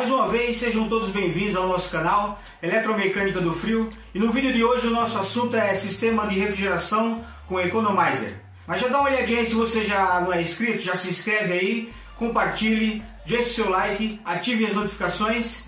Mais uma vez, sejam todos bem-vindos ao nosso canal Eletromecânica do Frio. E no vídeo de hoje o nosso assunto é sistema de refrigeração com Economizer. Mas já dá uma olhadinha aí, se você já não é inscrito, já se inscreve aí, compartilhe, deixe o seu like, ative as notificações.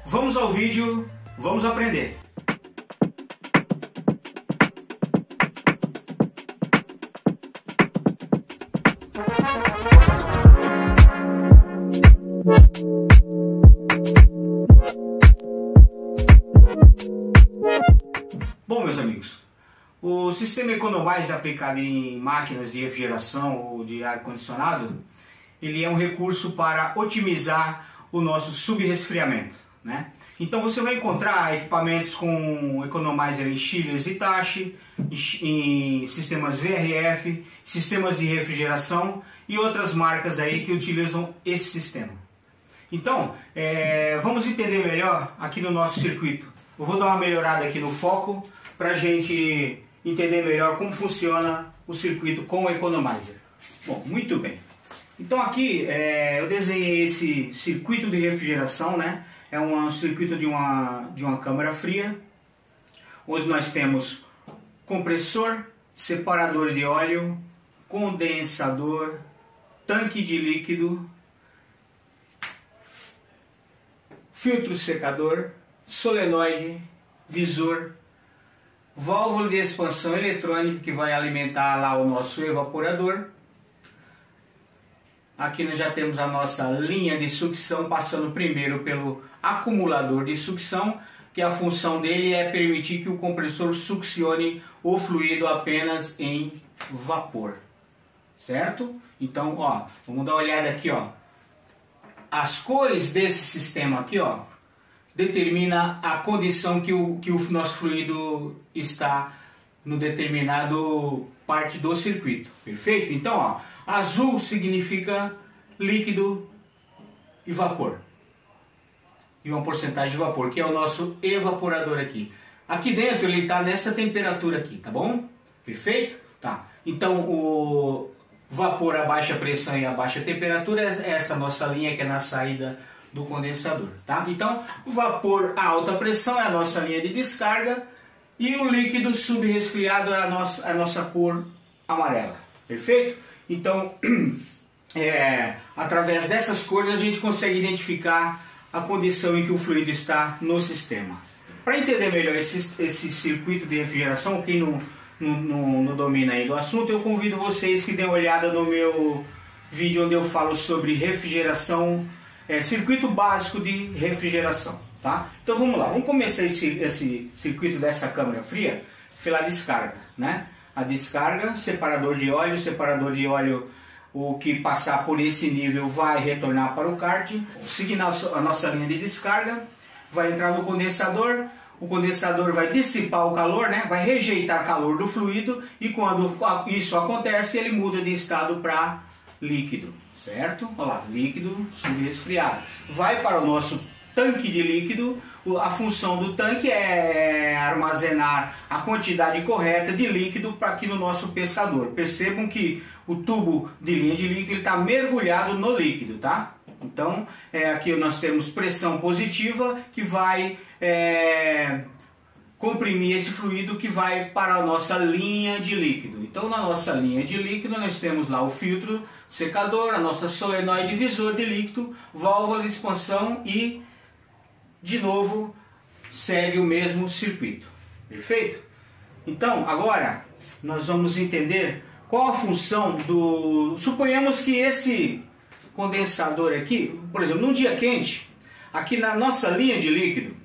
Vamos ao vídeo, vamos aprender. Bom, meus amigos, o sistema Economizer aplicado em máquinas de refrigeração ou de ar-condicionado, ele é um recurso para otimizar o nosso subresfriamento, né? Então você vai encontrar equipamentos com Economizer em chillers Hitachi, em sistemas VRF, sistemas de refrigeração e outras marcas aí que utilizam esse sistema. Então, vamos entender melhor aqui no nosso circuito. Eu vou dar uma melhorada aqui no foco para a gente entender melhor como funciona o circuito com o Economizer. Bom, muito bem. Então aqui eu desenhei esse circuito de refrigeração, né? É um circuito de uma câmara fria, onde nós temos compressor, separador de óleo, condensador, tanque de líquido, filtro secador, solenoide, visor, válvula de expansão eletrônica que vai alimentar lá o nosso evaporador. Aqui nós já temos a nossa linha de sucção passando primeiro pelo acumulador de sucção, que a função dele é permitir que o compressor succione o fluido apenas em vapor, certo? Então, ó, vamos dar uma olhada aqui, ó. As cores desse sistema aqui, ó, determina a condição que o nosso fluido está no determinado parte do circuito, perfeito? Então, ó, azul significa líquido e vapor, e uma porcentagem de vapor, que é o nosso evaporador aqui. Aqui dentro ele está nessa temperatura aqui, tá bom? Perfeito? Tá. Então o vapor a baixa pressão e a baixa temperatura é essa nossa linha que é na saída do condensador, tá? Então, o vapor a alta pressão é a nossa linha de descarga e o líquido subresfriado é a nossa cor amarela, perfeito? Então, através dessas cores a gente consegue identificar a condição em que o fluido está no sistema. Para entender melhor esse circuito de refrigeração, quem não domina aí do assunto, eu convido vocês que deem uma olhada no meu vídeo onde eu falo sobre refrigeração, circuito básico de refrigeração, tá? Então vamos lá, vamos começar esse circuito dessa câmara fria pela descarga, né? A descarga, separador de óleo, o que passar por esse nível vai retornar para o kart, seguindo a nossa linha de descarga, vai entrar no condensador, o condensador vai dissipar o calor, né? Vai rejeitar calor do fluido e quando isso acontece ele muda de estado para líquido, certo? Olha lá, líquido subresfriado. Vai para o nosso tanque de líquido. A função do tanque é armazenar a quantidade correta de líquido para aqui no nosso pescador. Percebam que o tubo de linha de líquido está mergulhado no líquido, tá? Então, aqui nós temos pressão positiva que vai comprimir esse fluido que vai para a nossa linha de líquido. Então, na nossa linha de líquido, nós temos lá o filtro secador, a nossa solenoide visor de líquido, válvula de expansão e, de novo, segue o mesmo circuito. Perfeito? Então, agora, nós vamos entender qual a função do... Suponhamos que esse condensador aqui, por exemplo, num dia quente, aqui na nossa linha de líquido,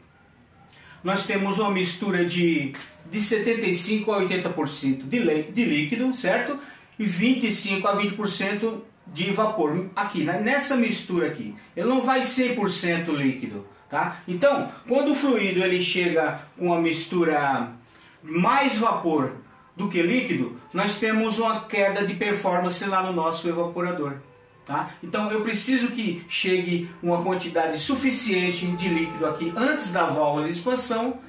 nós temos uma mistura de 75% a 80% de líquido, certo? E 25% a 20% de vapor. Aqui, nessa mistura aqui, ele não vai 100% líquido, tá? Então, quando o fluido ele chega com uma mistura mais vapor do que líquido, nós temos uma queda de performance lá no nosso evaporador. Tá? Então eu preciso que chegue uma quantidade suficiente de líquido aqui antes da válvula de expansão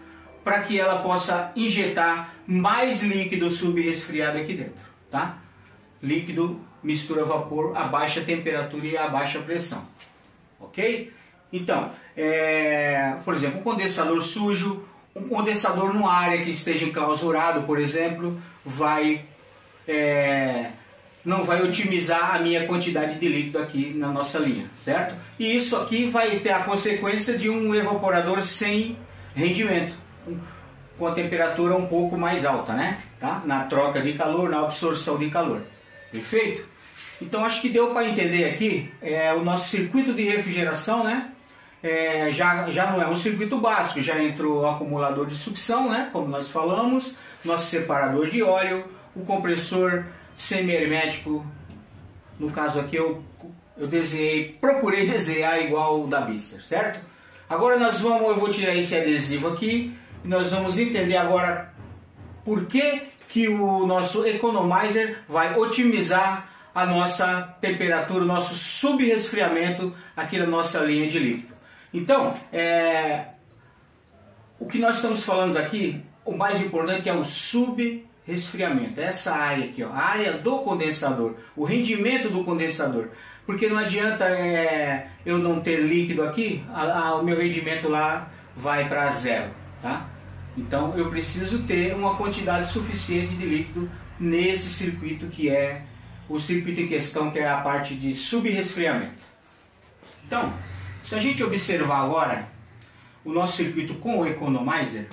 para que ela possa injetar mais líquido subresfriado aqui dentro. Tá? Líquido mistura vapor a baixa temperatura e a baixa pressão. Ok? Então, por exemplo, um condensador sujo, um condensador numa área que esteja enclausurado, por exemplo, não vai otimizar a minha quantidade de líquido aqui na nossa linha, certo? E isso aqui vai ter a consequência de um evaporador sem rendimento, com a temperatura um pouco mais alta, né? Tá? Na troca de calor, na absorção de calor. Perfeito? Então acho que deu para entender aqui o nosso circuito de refrigeração, né? Já não é um circuito básico, já entrou o acumulador de sucção, né? Como nós falamos, nosso separador de óleo, o compressor semi-hermético. No caso aqui eu procurei desenhar igual o da Bister, certo? Agora eu vou tirar esse adesivo aqui e nós vamos entender agora por que o nosso economizer vai otimizar a nossa temperatura, o nosso subresfriamento aqui na nossa linha de líquido. Então, o que nós estamos falando aqui, o mais importante é o subresfriamento. Essa área aqui, ó, a área do condensador, o rendimento do condensador. Porque não adianta eu não ter líquido aqui, o meu rendimento lá vai para zero, tá? Então eu preciso ter uma quantidade suficiente de líquido nesse circuito que é o circuito em questão, que é a parte de subresfriamento. Então, se a gente observar agora o nosso circuito com o economizer,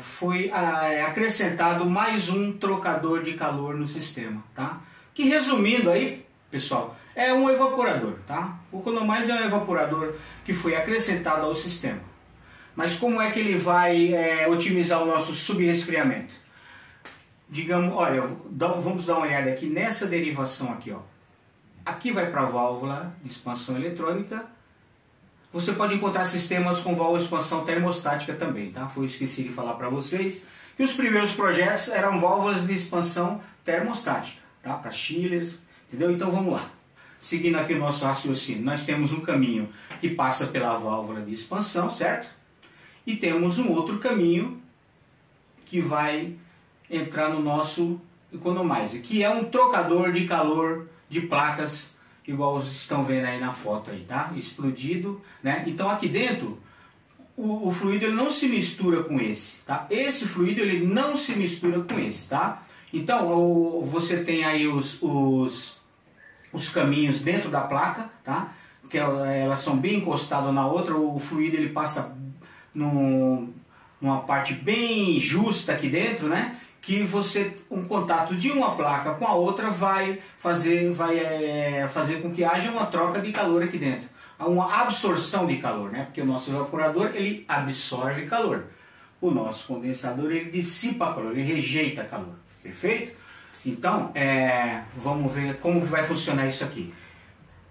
foi acrescentado mais um trocador de calor no sistema, tá? Que, resumindo aí, pessoal, é um evaporador, tá? O economizer é um evaporador que foi acrescentado ao sistema. Mas como é que ele vai otimizar o nosso subresfriamento? Digamos, olha, vamos dar uma olhada aqui nessa derivação aqui, ó. Aqui vai para a válvula de expansão eletrônica. Você pode encontrar sistemas com válvula de expansão termostática também, tá? Foi esqueci de falar para vocês que os primeiros projetos eram válvulas de expansão termostática, tá? Para chillers, entendeu? Então vamos lá. Seguindo aqui o nosso raciocínio, nós temos um caminho que passa pela válvula de expansão, certo? E temos um outro caminho que vai entrar no nosso economizer, que é um trocador de calor de placas, igual vocês estão vendo aí na foto aí, tá? Explodido, né? Então aqui dentro o fluido ele não se mistura com esse, tá? Esse fluido ele não se mistura com esse, tá? Então você tem aí os caminhos dentro da placa, tá? Que elas são bem encostadas na outra, o fluido ele passa numa parte bem justa aqui dentro, né? Que um contato de uma placa com a outra vai fazer com que haja uma troca de calor aqui dentro, uma absorção de calor, né? Porque o nosso evaporador ele absorve calor, o nosso condensador ele dissipa calor, ele rejeita calor, perfeito? Então vamos ver como vai funcionar isso aqui.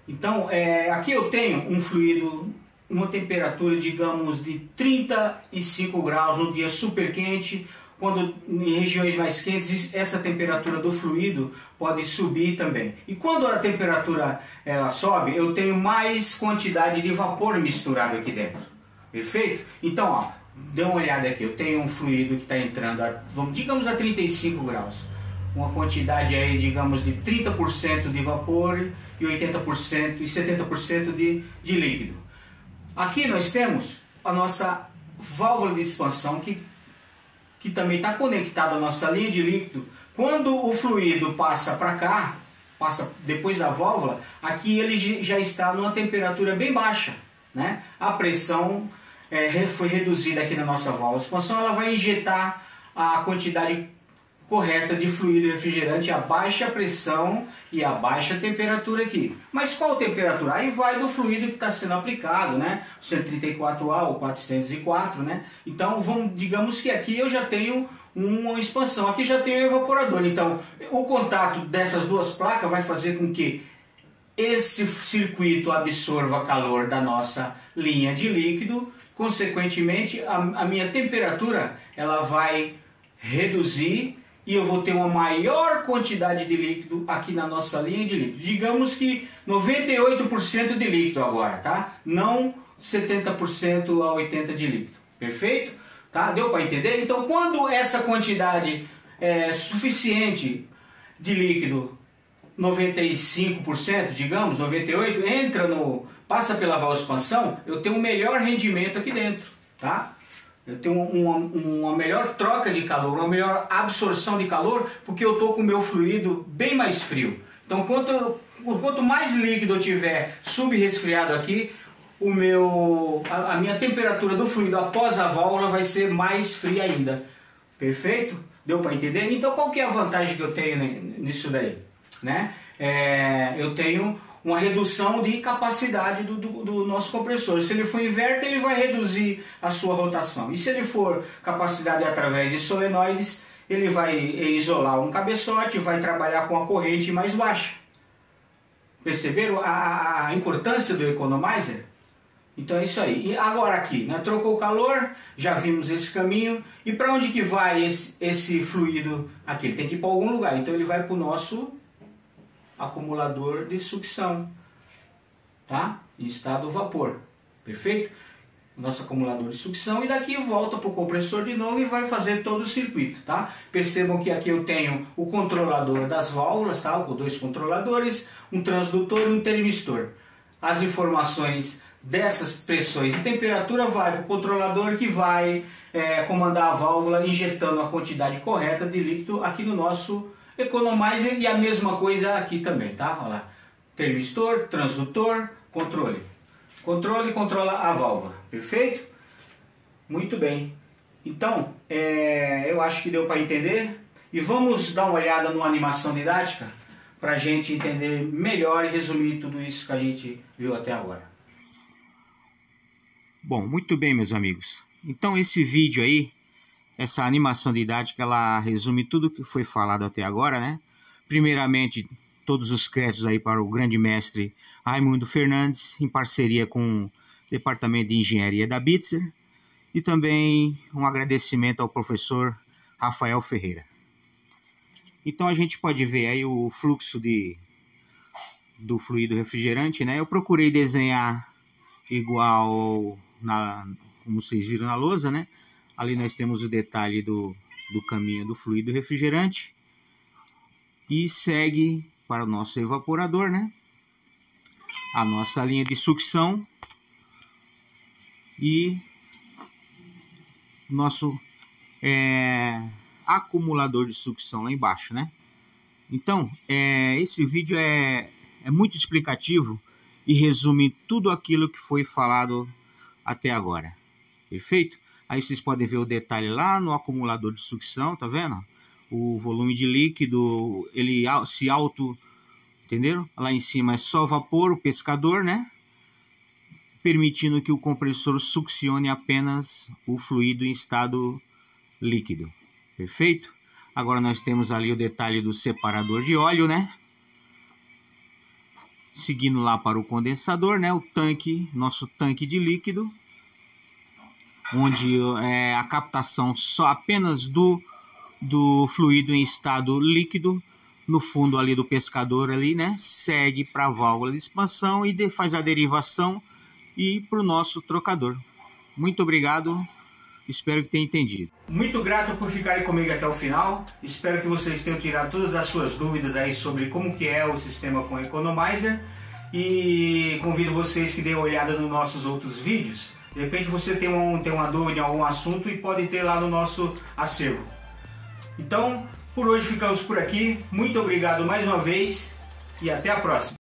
Então aqui eu tenho um fluido, uma temperatura digamos de 35 graus, um dia super quente. Quando em regiões mais quentes, essa temperatura do fluido pode subir também. E quando a temperatura ela sobe, eu tenho mais quantidade de vapor misturado aqui dentro. Perfeito? Então, ó, dê uma olhada aqui. Eu tenho um fluido que está entrando, digamos a 35 graus. Uma quantidade aí, digamos, de 30% de vapor e 80% e 70% de líquido. Aqui nós temos a nossa válvula de expansão que também está conectado à nossa linha de líquido. Quando o fluido passa para cá, passa depois da válvula, aqui ele já está numa temperatura bem baixa, né? A pressão foi reduzida aqui na nossa válvula de expansão, ela vai injetar a quantidade correta de fluido refrigerante a baixa pressão e a baixa temperatura aqui. Mas qual temperatura? Aí vai do fluido que está sendo aplicado, né? 134A ou 404, né? Então, digamos que aqui eu já tenho uma expansão, aqui já tenho um evaporador. Então, o contato dessas duas placas vai fazer com que esse circuito absorva calor da nossa linha de líquido. Consequentemente, a minha temperatura ela vai reduzir e eu vou ter uma maior quantidade de líquido aqui na nossa linha de líquido. Digamos que 98% de líquido agora, tá? Não 70% a 80% de líquido. Perfeito? Tá? Deu para entender? Então, quando essa quantidade suficiente de líquido 95%, digamos, 98%, passa pela válvula de expansão, eu tenho um melhor rendimento aqui dentro, tá? Eu tenho uma melhor troca de calor, uma melhor absorção de calor, porque eu estou com o meu fluido bem mais frio. Então, quanto mais líquido eu tiver subresfriado aqui, a minha temperatura do fluido após a válvula vai ser mais fria ainda. Perfeito? Deu para entender? Então, qual que é a vantagem que eu tenho nisso daí? Né? Eu tenho uma redução de capacidade do nosso compressor. Se ele for inverter, ele vai reduzir a sua rotação. E se ele for capacidade através de solenoides, ele vai isolar um cabeçote, vai trabalhar com a corrente mais baixa. Perceberam a importância do economizer? Então é isso aí. E agora aqui, né? Trocou o calor, já vimos esse caminho. E para onde que vai esse fluido aqui? Ele tem que ir para algum lugar. Então ele vai para o nosso acumulador de sucção, tá? Em estado vapor. Perfeito? Nosso acumulador de sucção. E daqui volta para o compressor de novo e vai fazer todo o circuito, tá? Percebam que aqui eu tenho o controlador das válvulas, tá? Com 2 controladores, um transdutor e um termistor. As informações dessas pressões de temperatura vai para o controlador, que vai comandar a válvula injetando a quantidade correta de líquido aqui no nosso economizer, e a mesma coisa aqui também, tá? Olha lá, termistor, transdutor, controle. Controle controla a válvula, perfeito? Muito bem. Então, eu acho que deu para entender, e vamos dar uma olhada numa animação didática para a gente entender melhor e resumir tudo isso que a gente viu até agora. Bom, muito bem, meus amigos. Então esse vídeo aí, essa animação didática, ela resume tudo o que foi falado até agora, né? Primeiramente, todos os créditos aí para o grande mestre Raimundo Fernandes, em parceria com o Departamento de Engenharia da Bitzer, e também um agradecimento ao professor Rafael Ferreira. Então a gente pode ver aí o fluxo do fluido refrigerante, né? Eu procurei desenhar igual como vocês viram na lousa, né? Ali nós temos o detalhe do caminho do fluido refrigerante e segue para o nosso evaporador, né? A nossa linha de sucção e nosso acumulador de sucção lá embaixo, né? Então, esse vídeo é muito explicativo e resume tudo aquilo que foi falado até agora. Perfeito? Aí vocês podem ver o detalhe lá no acumulador de sucção, tá vendo? O volume de líquido, ele se entenderam? Lá em cima é só vapor, o pescador, né? Permitindo que o compressor succione apenas o fluido em estado líquido. Perfeito? Agora nós temos ali o detalhe do separador de óleo, né? Seguindo lá para o condensador, né? O tanque, nosso tanque de líquido, onde a captação só apenas do fluido em estado líquido, no fundo ali do pescador ali, né? Segue para a válvula de expansão e faz a derivação e para o nosso trocador. Muito obrigado, espero que tenha entendido. Muito grato por ficarem comigo até o final. Espero que vocês tenham tirado todas as suas dúvidas aí sobre como que é o sistema com economizer, e convido vocês que deem uma olhada nos nossos outros vídeos. De repente você tem uma dúvida em algum assunto e pode ter lá no nosso acervo. Então, por hoje ficamos por aqui. Muito obrigado mais uma vez e até a próxima.